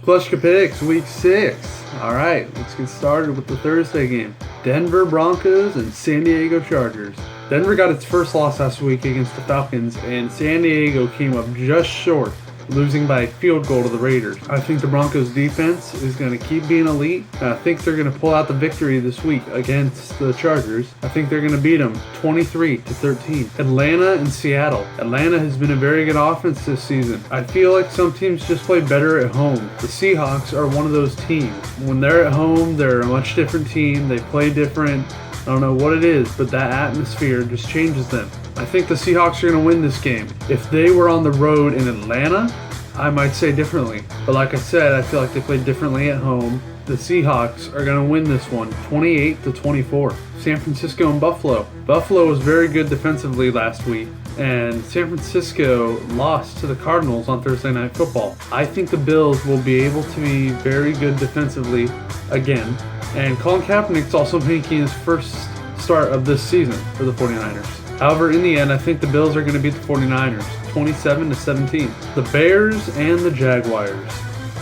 Kleschka Picks, Week 6. Alright, let's get started with the Thursday game. Denver Broncos and San Diego Chargers. Denver got its first loss last week against the Falcons, and San Diego came up just short, losing by a field goal to the Raiders. I think the Broncos defense is going to keep being elite, and I think they're going to pull out the victory this week against the Chargers. I think they're going to beat them 23-13. Atlanta and Seattle. Atlanta has been a very good offense this season. I feel like some teams just play better at home. The Seahawks are one of those teams. When they're at home, they're a much different team. They play different. I don't know what it is, but that atmosphere just changes them. I think the Seahawks are going to win this game. If they were on the road in Atlanta, I might say differently. But like I said, I feel like they played differently at home. The Seahawks are going to win this one 28-24. San Francisco and Buffalo. Buffalo was very good defensively last week, and San Francisco lost to the Cardinals on Thursday Night Football. I think the Bills will be able to be very good defensively again. And Colin Kaepernick's also making his first start of this season for the 49ers. However, in the end, I think the Bills are going to beat the 49ers, 27-17. The Bears and the Jaguars.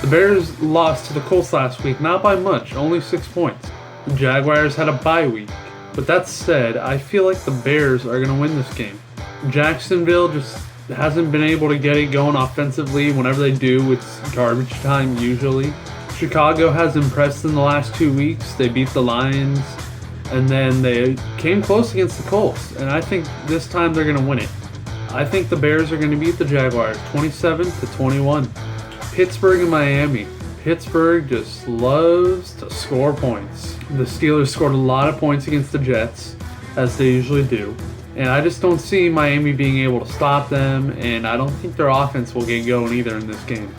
The Bears lost to the Colts last week, not by much, only 6 points. The Jaguars had a bye week. But that said, I feel like the Bears are going to win this game. Jacksonville just hasn't been able to get it going offensively. Whenever they do, it's garbage time usually. Chicago has impressed in the last 2 weeks. They beat the Lions, and then they came close against the Colts, and I think this time they're going to win it. I think the Bears are going to beat the Jaguars 27-21. Pittsburgh and Miami. Pittsburgh just loves to score points. The Steelers scored a lot of points against the Jets, as they usually do, and I just don't see Miami being able to stop them, and I don't think their offense will get going either in this game.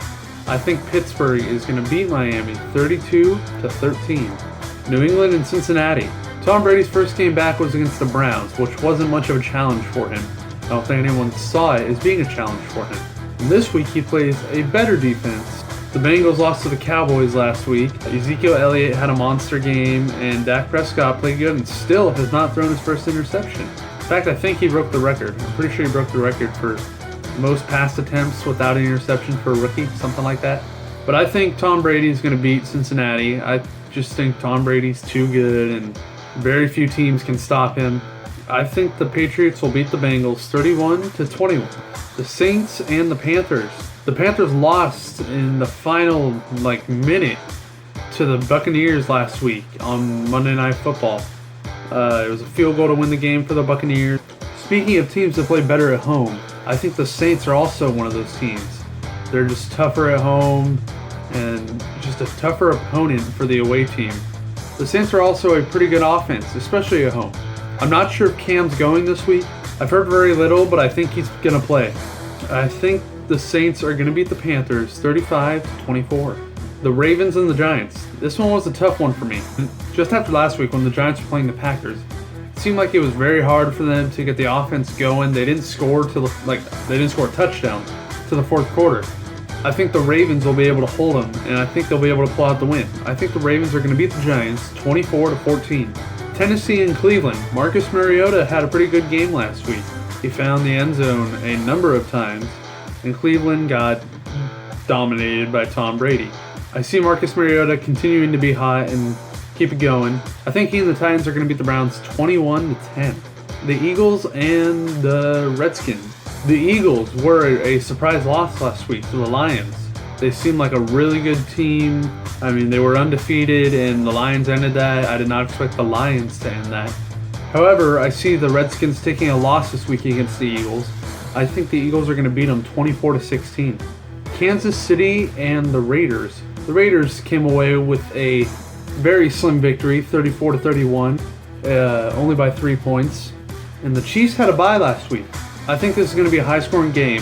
I think Pittsburgh is going to beat Miami 32-13. New England and Cincinnati. Tom Brady's first game back was against the Browns, which wasn't much of a challenge for him. I don't think anyone saw it as being a challenge for him. And this week he plays a better defense. The Bengals lost to the Cowboys last week. Ezekiel Elliott had a monster game, and Dak Prescott played good and still has not thrown his first interception. In fact, I think he broke the record. I'm pretty sure he broke the record for most pass attempts without an interception for a rookie, something like that. But I think Tom Brady is going to beat Cincinnati. I just think Tom Brady's too good, and very few teams can stop him. I think the Patriots will beat the Bengals 31-21. The Saints and the Panthers. The Panthers lost in the final minute to the Buccaneers last week on Monday Night Football. It was a field goal to win the game for the Buccaneers. Speaking of teams that play better at home, I think the Saints are also one of those teams. They're just tougher at home and just a tougher opponent for the away team. The Saints are also a pretty good offense, especially at home. I'm not sure if Cam's going this week. I've heard very little, but I think he's going to play. I think the Saints are going to beat the Panthers 35-24. The Ravens and the Giants. This one was a tough one for me. Just after last week when the Giants were playing the Packers, it seemed like it was very hard for them to get the offense going. They didn't score they didn't score a touchdown to the fourth quarter. I think the Ravens will be able to hold them, and I think they'll be able to pull out the win. I think the Ravens are going to beat the Giants 24-14. Tennessee and Cleveland. Marcus Mariota had a pretty good game last week. He found the end zone a number of times, and Cleveland got dominated by Tom Brady. I see Marcus Mariota continuing to be hot and keep it going. I think he and the Titans are going to beat the Browns 21-10. The Eagles and the Redskins. The Eagles were a surprise loss last week to the Lions. They seemed like a really good team. I mean, they were undefeated, and the Lions ended that. I did not expect the Lions to end that. However, I see the Redskins taking a loss this week against the Eagles. I think the Eagles are going to beat them 24-16. Kansas City and the Raiders. The Raiders came away with a very slim victory, 34-31, only by 3 points. And the Chiefs had a bye last week. I think this is going to be a high-scoring game.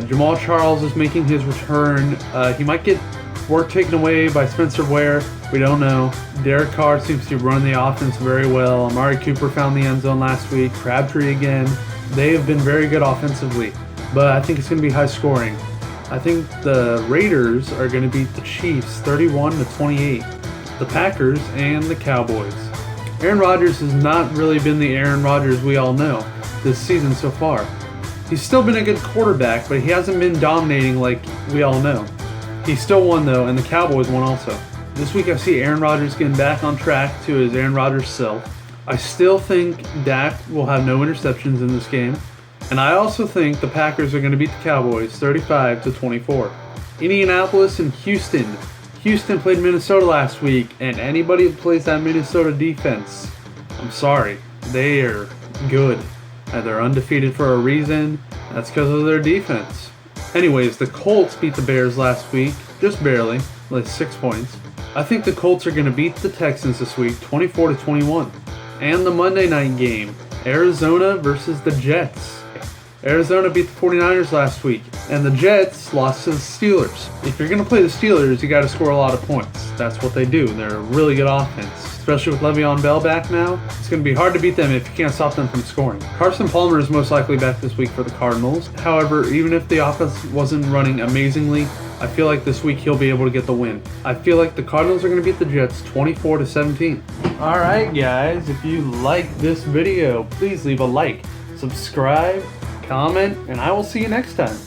Jamal Charles is making his return. He might get work taken away by Spencer Ware. We don't know. Derek Carr seems to run the offense very well. Amari Cooper found the end zone last week. Crabtree again. They have been very good offensively, but I think it's going to be high-scoring. I think the Raiders are going to beat the Chiefs 31-28. The Packers and the Cowboys. Aaron Rodgers has not really been the Aaron Rodgers we all know this season so far. He's still been a good quarterback, but he hasn't been dominating like we all know. He still won though, and the Cowboys won also. This week I see Aaron Rodgers getting back on track to his Aaron Rodgers self. I still think Dak will have no interceptions in this game. And I also think the Packers are going to beat the Cowboys 35-24. Indianapolis and Houston. Houston played Minnesota last week, and anybody who plays that Minnesota defense, I'm sorry, they are good. And they're undefeated for a reason. That's because of their defense. Anyways, the Colts beat the Bears last week, just barely, like 6 points. I think the Colts are going to beat the Texans this week, 24-21. And the Monday night game, Arizona versus the Jets. Arizona beat the 49ers last week, and the Jets lost to the Steelers. If you're going to play the Steelers, you got to score a lot of points. That's what they do. They're a really good offense. Especially with Le'Veon Bell back now, it's going to be hard to beat them if you can't stop them from scoring. Carson Palmer is most likely back this week for the Cardinals. However, even if the offense wasn't running amazingly, I feel like this week he'll be able to get the win. I feel like the Cardinals are going to beat the Jets 24-17. Alright guys, if you like this video, please leave a like, subscribe, comment, and I will see you next time.